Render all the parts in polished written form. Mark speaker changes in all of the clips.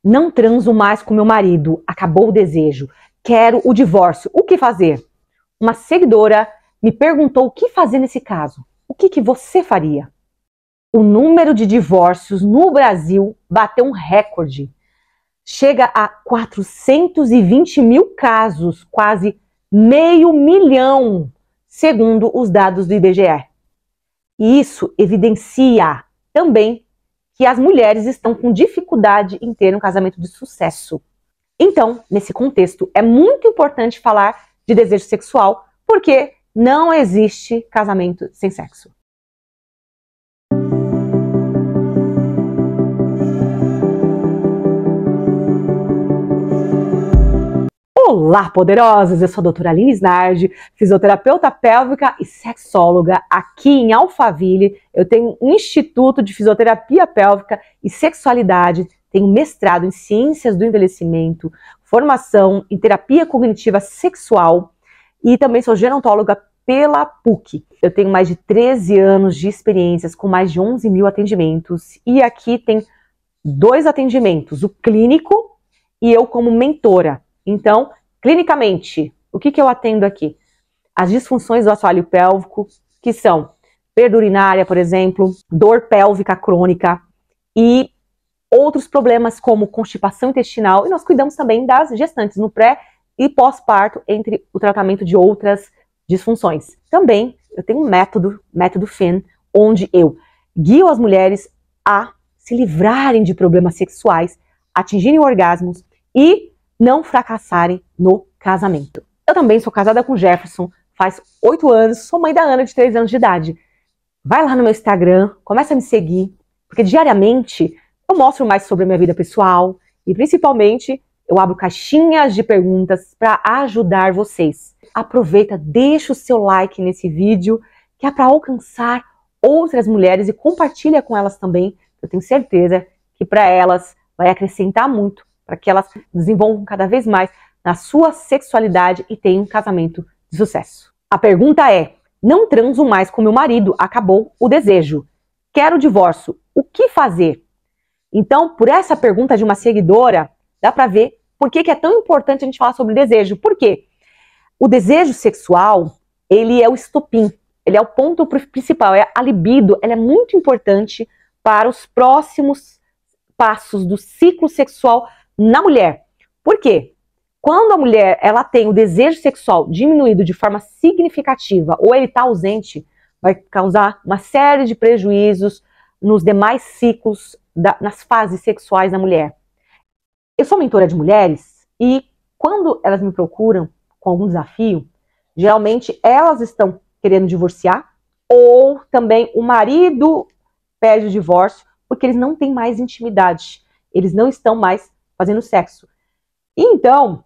Speaker 1: Não transo mais com meu marido, acabou o desejo, quero o divórcio, o que fazer? Uma seguidora me perguntou o que fazer nesse caso. O que você faria? O número de divórcios no Brasil bateu um recorde. Chega a 420 mil casos, quase 500.000, segundo os dados do IBGE. E isso evidencia também que as mulheres estão com dificuldade em ter um casamento de sucesso. Então, nesse contexto, é muito importante falar de desejo sexual, porque não existe casamento sem sexo. Olá, poderosas! Eu sou a doutora Aline Snardi, fisioterapeuta pélvica e sexóloga aqui em Alphaville. Eu tenho um instituto de fisioterapia pélvica e sexualidade, tenho mestrado em ciências do envelhecimento, formação em terapia cognitiva sexual e também sou gerontóloga pela PUC. Eu tenho mais de 13 anos de experiências com mais de 11 mil atendimentos e aqui tem 2 atendimentos, o clínico e eu como mentora. Então, clinicamente, o que eu atendo aqui? As disfunções do assoalho pélvico, que são perda urinária, por exemplo, dor pélvica crônica e outros problemas como constipação intestinal. E nós cuidamos também das gestantes no pré e pós-parto, entre o tratamento de outras disfunções. Também eu tenho um método FEN, onde eu guio as mulheres a se livrarem de problemas sexuais, atingirem orgasmos e não fracassarem no casamento. Eu também sou casada com o Jefferson, faz 8 anos, sou mãe da Ana de 3 anos de idade. Vai lá no meu Instagram, começa a me seguir, porque diariamente eu mostro mais sobre a minha vida pessoal e principalmente eu abro caixinhas de perguntas para ajudar vocês. Aproveita, deixa o seu like nesse vídeo, que é para alcançar outras mulheres e compartilha com elas também. Eu tenho certeza que para elas vai acrescentar muito, para que elas desenvolvam cada vez mais na sua sexualidade e tenham um casamento de sucesso. A pergunta é: não transo mais com meu marido, acabou o desejo. Quero o divórcio, o que fazer? Então, por essa pergunta de uma seguidora, dá para ver por que é tão importante a gente falar sobre desejo. Por quê? O desejo sexual, ele é o estopim, ele é o ponto principal, é a libido, ela é muito importante para os próximos passos do ciclo sexual na mulher. Por quê? Quando a mulher ela tem o desejo sexual diminuído de forma significativa ou ele está ausente, vai causar uma série de prejuízos nos demais ciclos, nas fases sexuais da mulher. Eu sou mentora de mulheres e quando elas me procuram com algum desafio, geralmente elas estão querendo divorciar ou também o marido pede o divórcio porque eles não têm mais intimidade, eles não estão mais fazendo sexo. Então,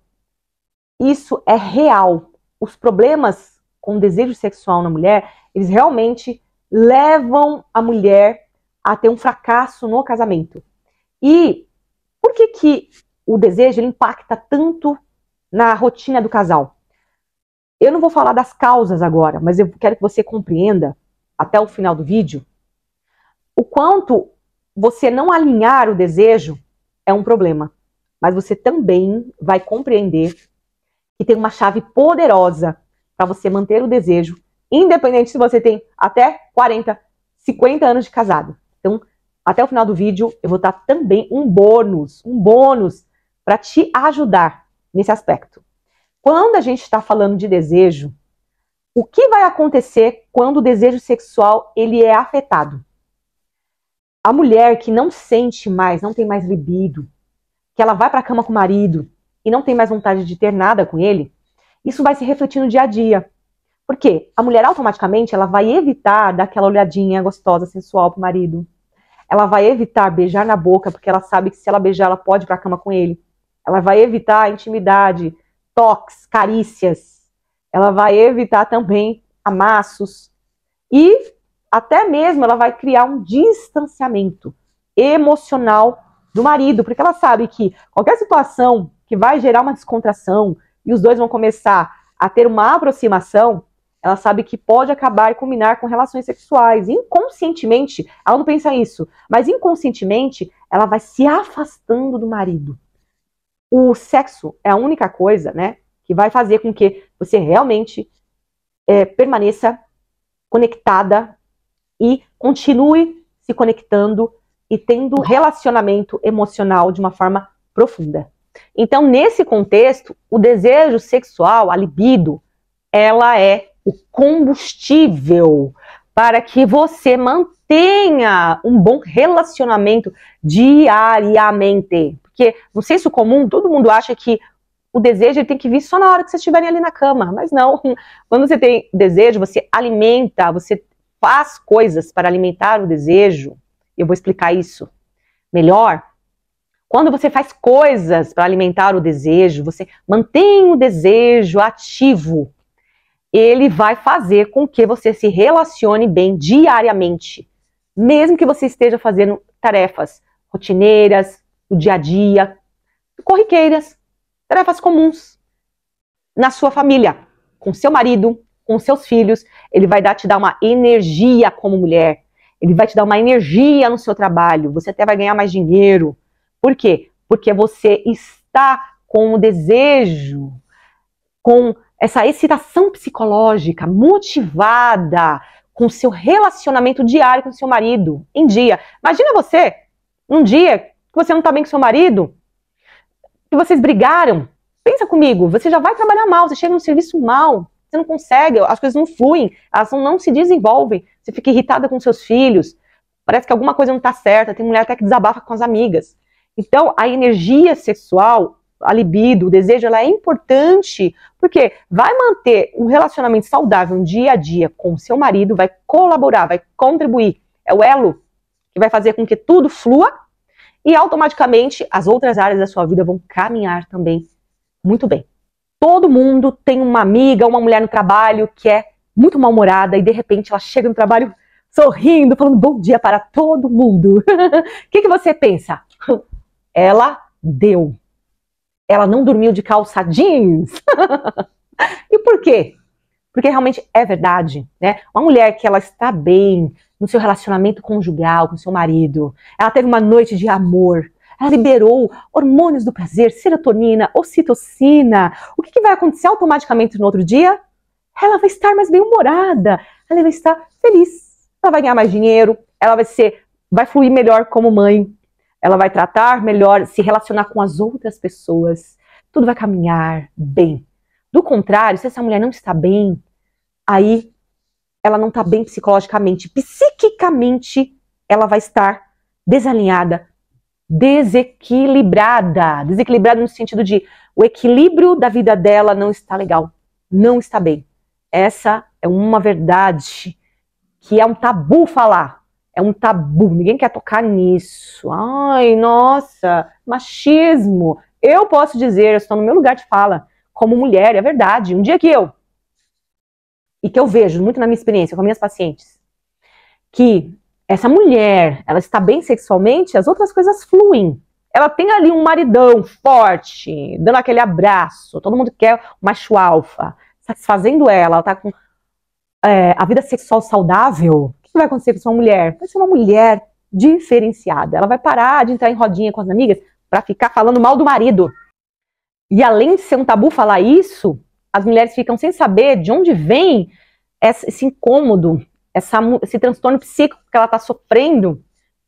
Speaker 1: isso é real. Os problemas com desejo sexual na mulher, eles realmente levam a mulher a ter um fracasso no casamento. E por que o desejo ele impacta tanto na rotina do casal? Eu não vou falar das causas agora, mas eu quero que você compreenda, até o final do vídeo, o quanto você não alinhar o desejo é um problema. Mas você também vai compreender que tem uma chave poderosa para você manter o desejo, independente se você tem até 40, 50 anos de casado. Então, até o final do vídeo, eu vou dar também um bônus para te ajudar nesse aspecto. Quando a gente está falando de desejo, o que vai acontecer quando o desejo sexual ele é afetado? A mulher que não sente mais, não tem mais libido, que ela vai para a cama com o marido e não tem mais vontade de ter nada com ele, isso vai se refletir no dia a dia. Por quê? A mulher automaticamente ela vai evitar dar aquela olhadinha gostosa, sensual pro marido. Ela vai evitar beijar na boca, porque ela sabe que se ela beijar, ela pode ir para a cama com ele. Ela vai evitar a intimidade, toques, carícias. Ela vai evitar também amassos. E até mesmo ela vai criar um distanciamento emocional do marido, porque ela sabe que qualquer situação que vai gerar uma descontração e os dois vão começar a ter uma aproximação, ela sabe que pode acabar e combinar com relações sexuais. Inconscientemente, ela não pensa isso, mas inconscientemente, ela vai se afastando do marido. O sexo é a única coisa, né, que vai fazer com que você realmente permaneça conectada e continue se conectando e tendo relacionamento emocional de uma forma profunda. Então, nesse contexto, o desejo sexual, a libido, ela é o combustível para que você mantenha um bom relacionamento diariamente. Porque no senso comum, todo mundo acha que o desejo ele tem que vir só na hora que vocês estiverem ali na cama. Mas não. Quando você tem desejo, você alimenta, você faz coisas para alimentar o desejo. Eu vou explicar isso melhor. Quando você faz coisas para alimentar o desejo, você mantém o desejo ativo, ele vai fazer com que você se relacione bem diariamente. Mesmo que você esteja fazendo tarefas rotineiras, no dia a dia, corriqueiras, tarefas comuns, na sua família, com seu marido, com seus filhos, ele vai te dar uma energia como mulher, ele vai te dar uma energia no seu trabalho, você até vai ganhar mais dinheiro. Por quê? Porque você está com o desejo, com essa excitação psicológica, motivada, com o seu relacionamento diário com o seu marido, em dia. Imagina você, um dia que você não está bem com seu marido, que vocês brigaram. Pensa comigo, você já vai trabalhar mal, você chega no serviço mal, você não consegue, as coisas não fluem, elas não se desenvolvem, você fica irritada com seus filhos, parece que alguma coisa não está certa, tem mulher até que desabafa com as amigas. Então, a energia sexual, a libido, o desejo, ela é importante, porque vai manter um relacionamento saudável dia a dia com o seu marido, vai colaborar, vai contribuir, é o elo que vai fazer com que tudo flua e automaticamente as outras áreas da sua vida vão caminhar também muito bem. Todo mundo tem uma amiga, uma mulher no trabalho que é muito mal-humorada e de repente ela chega no trabalho sorrindo, falando bom dia para todo mundo. O que você pensa? Ela deu. Ela não dormiu de calça jeans. E por quê? Porque realmente é verdade, né? Uma mulher que ela está bem no seu relacionamento conjugal com seu marido, ela teve uma noite de amor, ela liberou hormônios do prazer, serotonina, ocitocina. O que vai acontecer automaticamente no outro dia? Ela vai estar mais bem-humorada, ela vai estar feliz, ela vai ganhar mais dinheiro, ela vai fluir melhor como mãe, ela vai tratar melhor, se relacionar com as outras pessoas, tudo vai caminhar bem. Do contrário, se essa mulher não está bem, aí ela não está bem psicologicamente, psiquicamente ela vai estar desalinhada, desequilibrada no sentido de o equilíbrio da vida dela não está legal, não está bem. Essa é uma verdade que é um tabu falar. É um tabu, ninguém quer tocar nisso. Ai, nossa, machismo. Eu posso dizer, eu estou no meu lugar de fala, como mulher, é verdade. Um dia que eu vejo muito na minha experiência com minhas pacientes, que essa mulher, ela está bem sexualmente, as outras coisas fluem. Ela tem ali um maridão forte, dando aquele abraço, todo mundo quer o macho alfa, satisfazendo ela está com a vida sexual saudável. O que vai acontecer com essa mulher? Vai ser uma mulher diferenciada. Ela vai parar de entrar em rodinha com as amigas para ficar falando mal do marido. E além de ser um tabu falar isso, as mulheres ficam sem saber de onde vem esse incômodo, esse transtorno psíquico que ela está sofrendo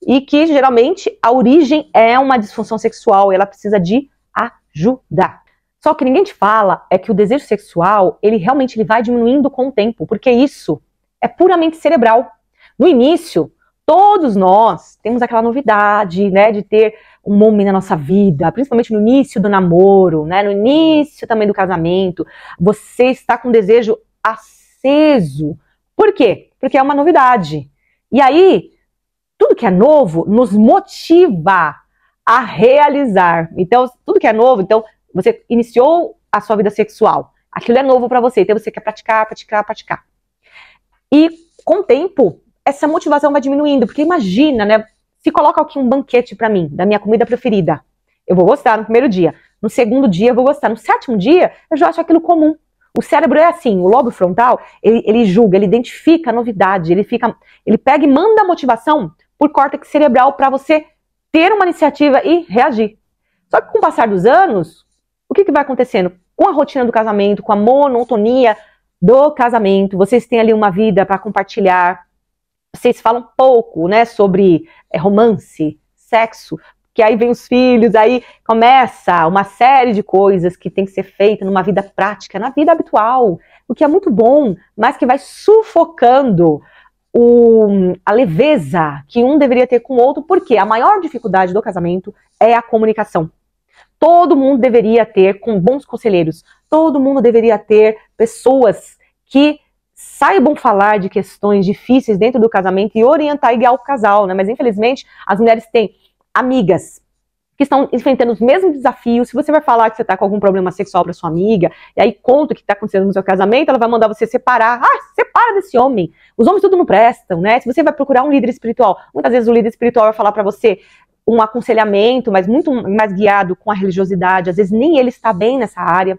Speaker 1: e que geralmente a origem é uma disfunção sexual e ela precisa de ajuda. Só que ninguém te fala é que o desejo sexual, ele realmente vai diminuindo com o tempo, porque isso é puramente cerebral. No início, todos nós temos aquela novidade, né, de ter um homem na nossa vida, principalmente no início do namoro, né, no início também do casamento. Você está com desejo aceso. Por quê? Porque é uma novidade. E aí, tudo que é novo nos motiva a realizar. Então, tudo que é novo, então, você iniciou a sua vida sexual. Aquilo é novo para você, então você quer praticar. E com o tempo, essa motivação vai diminuindo, porque imagina, né? Se coloca aqui um banquete para mim, da minha comida preferida. Eu vou gostar no primeiro dia. No segundo dia eu vou gostar. No sétimo dia, eu já acho aquilo comum. O cérebro é assim, o lobo frontal, ele julga, ele identifica a novidade, ele pega e manda a motivação por córtex cerebral para você ter uma iniciativa e reagir. Só que com o passar dos anos, o que vai acontecendo? Com a rotina do casamento, com a monotonia do casamento, vocês têm ali uma vida para compartilhar, vocês falam pouco, né, sobre romance, sexo, que aí vem os filhos, aí começa uma série de coisas que tem que ser feita numa vida prática, na vida habitual, o que é muito bom, mas que vai sufocando a leveza que um deveria ter com o outro, porque a maior dificuldade do casamento é a comunicação. Todo mundo deveria ter com bons conselheiros, todo mundo deveria ter pessoas que saibam falar de questões difíceis dentro do casamento e orientar igual o casal, né? Mas infelizmente as mulheres têm amigas que estão enfrentando os mesmos desafios. Se você vai falar que você está com algum problema sexual para sua amiga, e aí conta o que está acontecendo no seu casamento, ela vai mandar você separar. Separa desse homem. Os homens tudo não prestam, né? Se você vai procurar um líder espiritual, muitas vezes o líder espiritual vai falar para você um aconselhamento, mas muito mais guiado com a religiosidade. Às vezes nem ele está bem nessa área.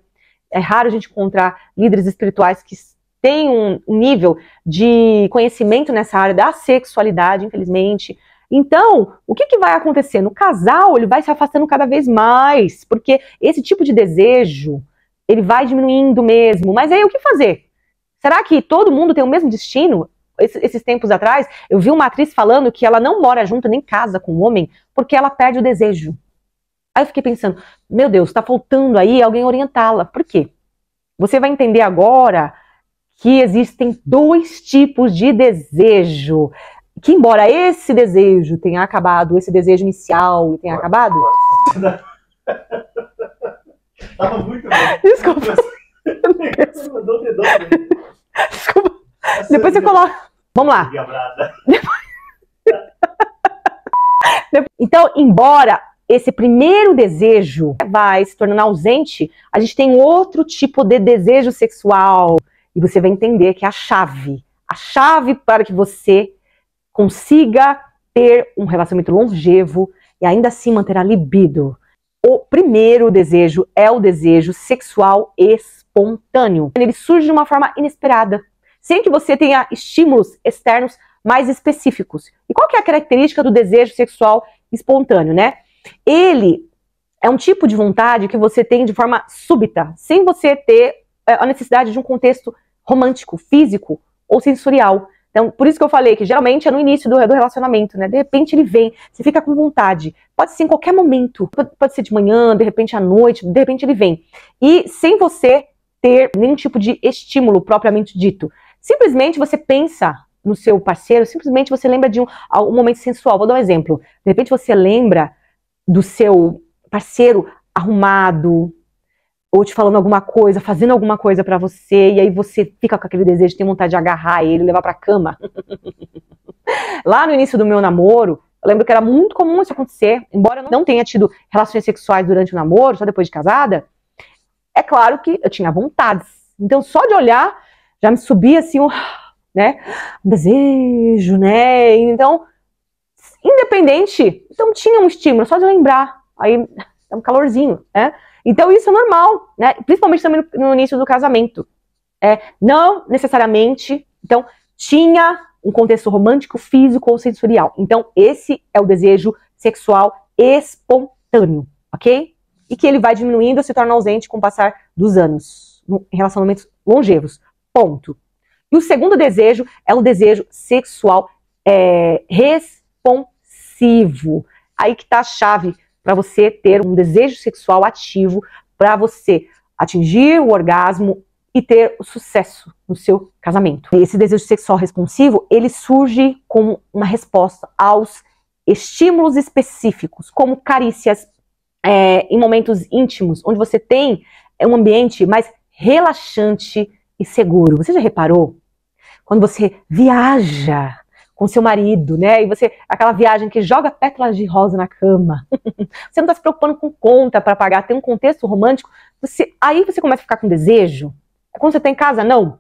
Speaker 1: É raro a gente encontrar líderes espirituais que têm um nível de conhecimento nessa área da sexualidade, infelizmente. Então, o que vai acontecer? No casal, ele vai se afastando cada vez mais, porque esse tipo de desejo, ele vai diminuindo mesmo. Mas aí, o que fazer? Será que todo mundo tem o mesmo destino? Esses tempos atrás, eu vi uma atriz falando que ela não mora junto, nem casa com um homem, porque ela perde o desejo. Aí eu fiquei pensando, meu Deus, tá faltando aí alguém orientá-la. Por quê? Você vai entender agora que existem dois tipos de desejo. Que embora esse desejo tenha acabado, esse desejo inicial tenha acabado...
Speaker 2: Tava muito bem.
Speaker 1: Desculpa. Desculpa. Depois você coloca... Vamos lá. Então, embora esse primeiro desejo vai se tornando ausente, a gente tem outro tipo de desejo sexual. E você vai entender que é a chave para que você consiga ter um relacionamento longevo e ainda assim manter a libido. O primeiro desejo é o desejo sexual espontâneo. Ele surge de uma forma inesperada, sem que você tenha estímulos externos mais específicos. E qual que é a característica do desejo sexual espontâneo, né? Ele é um tipo de vontade que você tem de forma súbita, sem você ter a necessidade de um contexto romântico, físico ou sensorial. Então, por isso que eu falei que geralmente é no início do relacionamento, né? De repente ele vem, você fica com vontade. Pode ser em qualquer momento, pode ser de manhã, de repente à noite, de repente ele vem. E sem você ter nenhum tipo de estímulo propriamente dito. Simplesmente você pensa no seu parceiro, simplesmente você lembra de um momento sensual. Vou dar um exemplo. De repente você lembra do seu parceiro arrumado, ou te falando alguma coisa, fazendo alguma coisa pra você, e aí você fica com aquele desejo, tem vontade de agarrar ele, levar pra cama. Lá no início do meu namoro, eu lembro que era muito comum isso acontecer, embora eu não tenha tido relações sexuais durante o namoro, só depois de casada, é claro que eu tinha vontades. Então só de olhar, já me subia assim, um desejo, né? Então, independente, então tinha um estímulo, só de lembrar, aí é um calorzinho, né? Então isso é normal, né? Principalmente também no início do casamento. Não necessariamente, então, tinha um contexto romântico, físico ou sensorial. Então, esse é o desejo sexual espontâneo, ok? E que ele vai diminuindo, se torna ausente com o passar dos anos, em relacionamentos longevos. Ponto. E o segundo desejo é o desejo sexual responsivo. Aí que tá a chave para você ter um desejo sexual ativo, para você atingir o orgasmo e ter o sucesso no seu casamento. Esse desejo sexual responsivo, ele surge como uma resposta aos estímulos específicos, como carícias em momentos íntimos, onde você tem um ambiente mais relaxante e seguro. Você já reparou? Quando você viaja com seu marido, né? E você, aquela viagem que joga pétalas de rosa na cama. Você não está se preocupando com conta para pagar, tem um contexto romântico. Aí você começa a ficar com desejo. Quando você está em casa, não.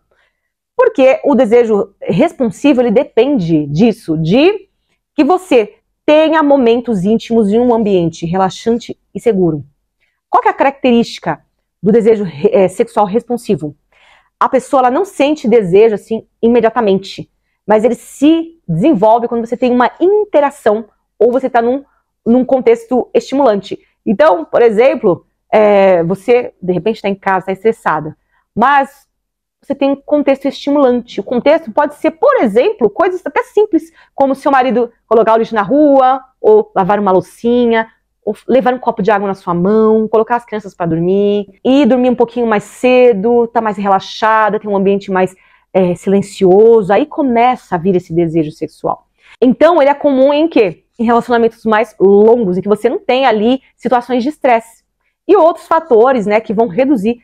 Speaker 1: Porque o desejo responsivo, ele depende disso, de que você tenha momentos íntimos em um ambiente relaxante e seguro. Qual que é a característica do desejo sexual responsivo? a pessoa ela não sente desejo assim imediatamente, mas ele se desenvolve quando você tem uma interação ou você está num contexto estimulante. Então, por exemplo, você de repente está em casa, está estressada, mas você tem um contexto estimulante. O contexto pode ser, por exemplo, coisas até simples, como seu marido colocar o lixo na rua, ou lavar uma loucinha, ou levar um copo de água na sua mão, colocar as crianças para dormir, e dormir um pouquinho mais cedo, tá mais relaxada, tem um ambiente mais silencioso, aí começa a vir esse desejo sexual. Então, ele é comum em quê? Em relacionamentos mais longos, em que você não tem ali situações de estresse. E outros fatores, né, que vão reduzir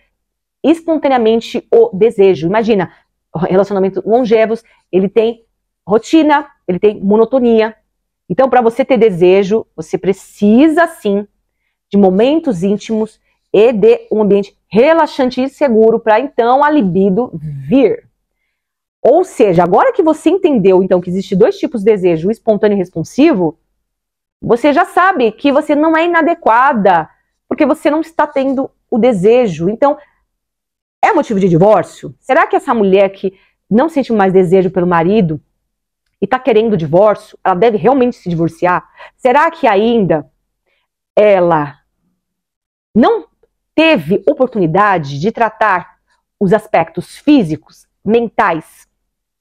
Speaker 1: espontaneamente o desejo. Imagina, relacionamentos longevos, ele tem rotina, ele tem monotonia. Então, para você ter desejo, você precisa, sim, de momentos íntimos e de um ambiente relaxante e seguro para, então, a libido vir. Ou seja, agora que você entendeu, então, que existe dois tipos de desejo, o espontâneo e responsivo, você já sabe que você não é inadequada, porque você não está tendo o desejo. Então, é motivo de divórcio? Será que essa mulher que não sente mais desejo pelo marido e está querendo o divórcio, ela deve realmente se divorciar? Será que ainda ela não teve oportunidade de tratar os aspectos físicos, mentais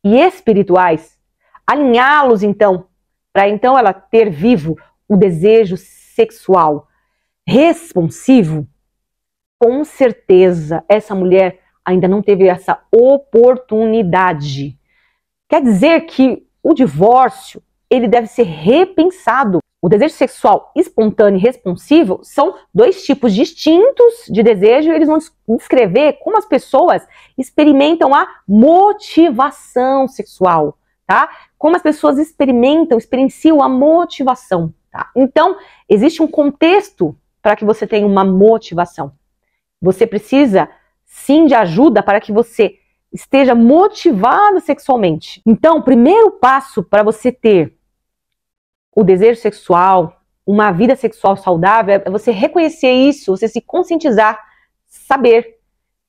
Speaker 1: e espirituais, alinhá-los então, para então ela ter vivo o desejo sexual responsivo? Com certeza, essa mulher ainda não teve essa oportunidade. Quer dizer que o divórcio, ele deve ser repensado. O desejo sexual espontâneo e responsivo são dois tipos distintos de desejo, e eles vão descrever como as pessoas experimentam a motivação sexual, tá? Como as pessoas experienciam a motivação, tá? Então, existe um contexto para que você tenha uma motivação. Você precisa, sim, de ajuda para que você esteja motivado sexualmente. Então, o primeiro passo para você ter o desejo sexual, uma vida sexual saudável, é você reconhecer isso, você se conscientizar, saber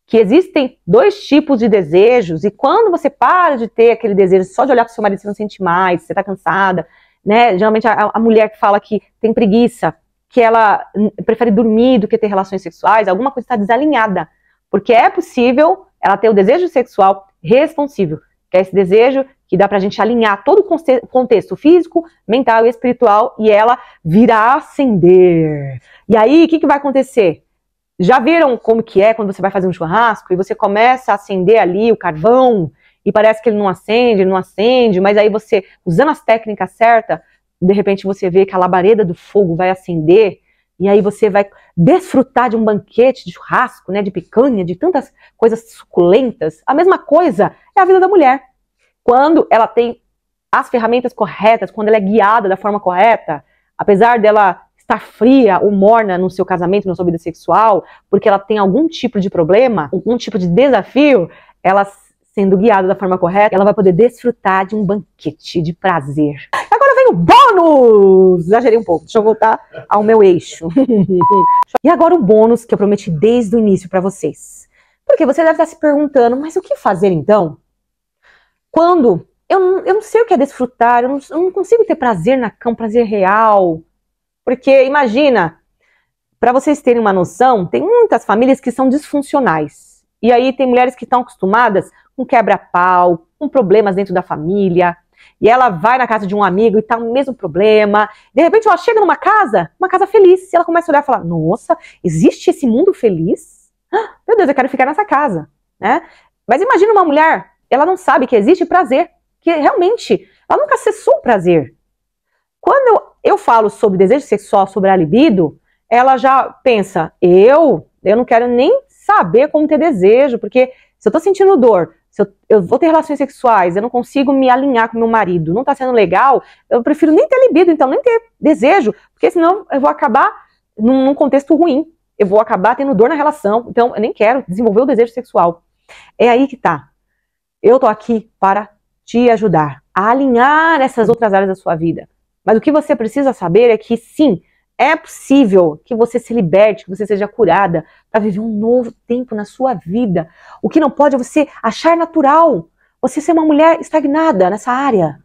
Speaker 1: que existem dois tipos de desejos, e quando você para de ter aquele desejo só de olhar para o seu marido, você não sente mais, você está cansada, né? Geralmente a mulher que fala que tem preguiça, que ela prefere dormir do que ter relações sexuais, alguma coisa está desalinhada. Porque é possível ela ter o desejo sexual responsível, que é esse desejo que dá pra gente alinhar todo o contexto físico, mental e espiritual, e ela virá acender. E aí, o que vai acontecer? Já viram como que é quando você vai fazer um churrasco e você começa a acender ali o carvão e parece que ele não acende, mas aí você, usando as técnicas certas, de repente você vê que a labareda do fogo vai acender, e aí você vai desfrutar de um banquete de churrasco, né, de picanha, de tantas coisas suculentas. A mesma coisa é a vida da mulher. Quando ela tem as ferramentas corretas, quando ela é guiada da forma correta, apesar dela estar fria ou morna no seu casamento, na sua vida sexual, porque ela tem algum tipo de problema, algum tipo de desafio, ela sendo guiada da forma correta, ela vai poder desfrutar de um banquete de prazer. Agora vem o bônus! Exagerei um pouco, deixa eu voltar ao meu eixo. E agora o bônus que eu prometi desde o início para vocês. Porque você deve estar se perguntando, mas o que fazer então? Quando eu não sei o que é desfrutar, eu não consigo ter prazer na cama, prazer real. Porque imagina, para vocês terem uma noção, tem muitas famílias que são disfuncionais. E aí tem mulheres que estão acostumadas com quebra-pau, com problemas dentro da família, e ela vai na casa de um amigo e tá no mesmo problema. De repente ela chega numa casa, uma casa feliz, e ela começa a olhar e falar, nossa, existe esse mundo feliz? Meu Deus, eu quero ficar nessa casa, né? Mas imagina uma mulher, ela não sabe que existe prazer, que realmente, ela nunca acessou o prazer. Quando eu falo sobre desejo sexual, sobre a libido, ela já pensa, eu não quero nem saber como ter desejo, porque se eu tô sentindo dor, se eu vou ter relações sexuais, eu não consigo me alinhar com meu marido, não tá sendo legal, eu prefiro nem ter libido, então nem ter desejo, porque senão eu vou acabar num contexto ruim, eu vou acabar tendo dor na relação, então eu nem quero desenvolver o desejo sexual. É aí que tá. Eu tô aqui para te ajudar a alinhar essas outras áreas da sua vida. Mas o que você precisa saber é que sim, é possível que você se liberte, que você seja curada para viver um novo tempo na sua vida. O que não pode é você achar natural você ser uma mulher estagnada nessa área.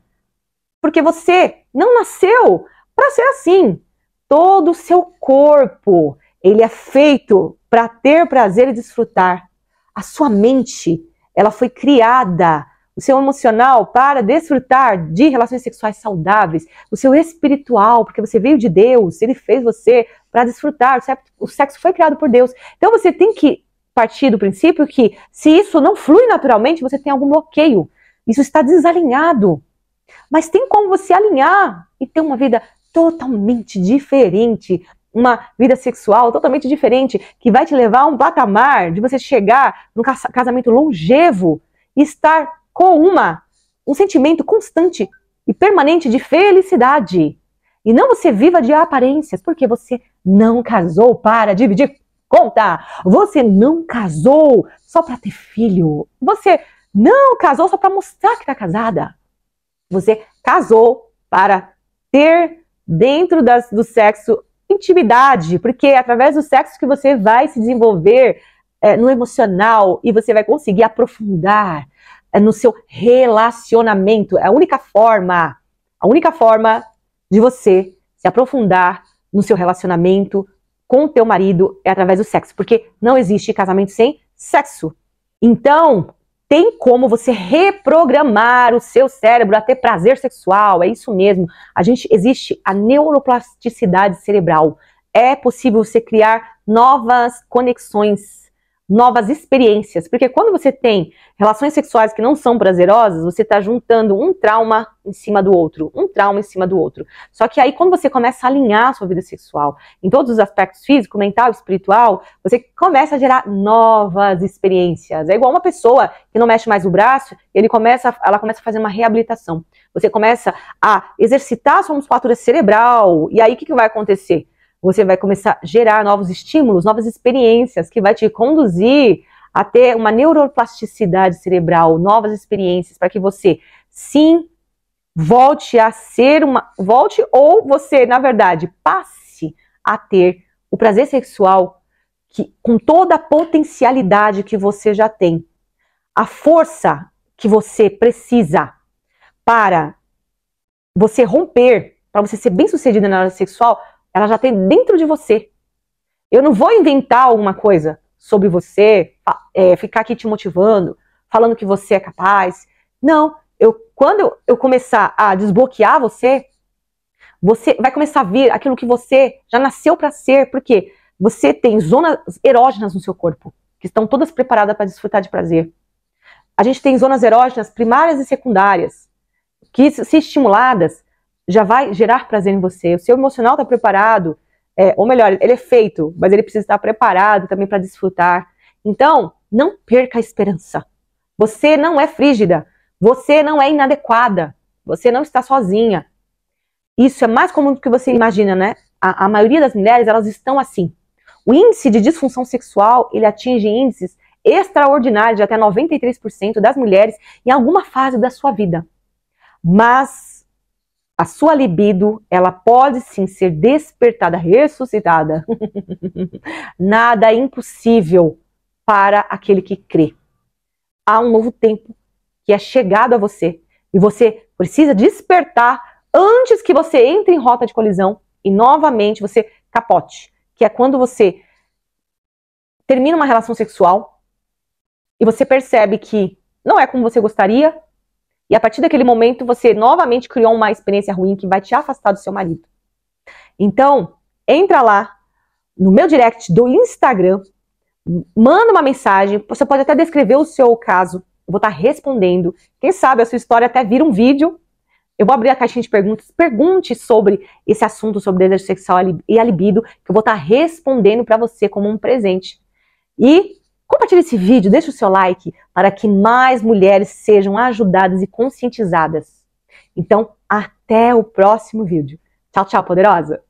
Speaker 1: Porque você não nasceu para ser assim. Todo o seu corpo, ele é feito para ter prazer e desfrutar. A sua mente, ela foi criada, o seu emocional para desfrutar de relações sexuais saudáveis, o seu espiritual, porque você veio de Deus, ele fez você para desfrutar, o sexo foi criado por Deus. Então você tem que partir do princípio que se isso não flui naturalmente, você tem algum bloqueio, isso está desalinhado. Mas tem como você alinhar e ter uma vida totalmente diferente, uma vida sexual totalmente diferente, que vai te levar a um patamar de você chegar num casamento longevo e estar com um sentimento constante e permanente de felicidade. E não você viva de aparências, porque você não casou para dividir conta. Você não casou só para ter filho. Você não casou só para mostrar que está casada. Você casou para ter dentro do sexo intimidade, porque é através do sexo que você vai se desenvolver no emocional e você vai conseguir aprofundar no seu relacionamento. É a única forma de você se aprofundar no seu relacionamento com o teu marido é através do sexo, porque não existe casamento sem sexo. Então, tem como você reprogramar o seu cérebro a ter prazer sexual, é isso mesmo. Existe a neuroplasticidade cerebral. É possível você criar novas conexões, novas experiências, porque quando você tem relações sexuais que não são prazerosas, você está juntando um trauma em cima do outro, um trauma em cima do outro. Só que aí quando você começa a alinhar a sua vida sexual em todos os aspectos físico, mental, espiritual, você começa a gerar novas experiências. É igual uma pessoa que não mexe mais o braço, ela começa a fazer uma reabilitação. Você começa a exercitar a sua musculatura cerebral, e aí o que vai acontecer? Você vai começar a gerar novos estímulos, novas experiências que vai te conduzir a ter uma neuroplasticidade cerebral, novas experiências para que você, sim, volte ou você, na verdade, passe a ter o prazer sexual com toda a potencialidade que você já tem. A força que você precisa para você romper, para você ser bem-sucedida na área sexual, ela já tem dentro de você. Eu não vou inventar alguma coisa sobre você, ficar aqui te motivando, falando que você é capaz. Não, quando eu começar a desbloquear você vai começar a vir aquilo que você já nasceu para ser, porque você tem zonas erógenas no seu corpo, que estão todas preparadas para desfrutar de prazer. A gente tem zonas erógenas primárias e secundárias, que se estimuladas, já vai gerar prazer em você. O seu emocional está preparado, ou melhor, ele é feito, mas ele precisa estar preparado também para desfrutar. Então, não perca a esperança. Você não é frígida, você não é inadequada, você não está sozinha. Isso é mais comum do que você imagina, né? A maioria das mulheres, elas estão assim. O índice de disfunção sexual, ele atinge índices extraordinários de até 93% das mulheres em alguma fase da sua vida. Mas a sua libido, ela pode sim ser despertada, ressuscitada. Nada é impossível para aquele que crê. Há um novo tempo que é chegado a você. E você precisa despertar antes que você entre em rota de colisão e novamente você capote. Que é quando você termina uma relação sexual e você percebe que não é como você gostaria. E a partir daquele momento, você novamente criou uma experiência ruim que vai te afastar do seu marido. Então, entra lá no meu direct do Instagram, manda uma mensagem, você pode até descrever o seu caso, eu vou estar respondendo. Quem sabe a sua história até vira um vídeo. Eu vou abrir a caixinha de perguntas, pergunte sobre esse assunto, sobre desejo sexual e a libido, que eu vou estar respondendo para você como um presente. E compartilhe esse vídeo, deixe o seu like para que mais mulheres sejam ajudadas e conscientizadas. Então, até o próximo vídeo. Tchau, tchau, poderosa!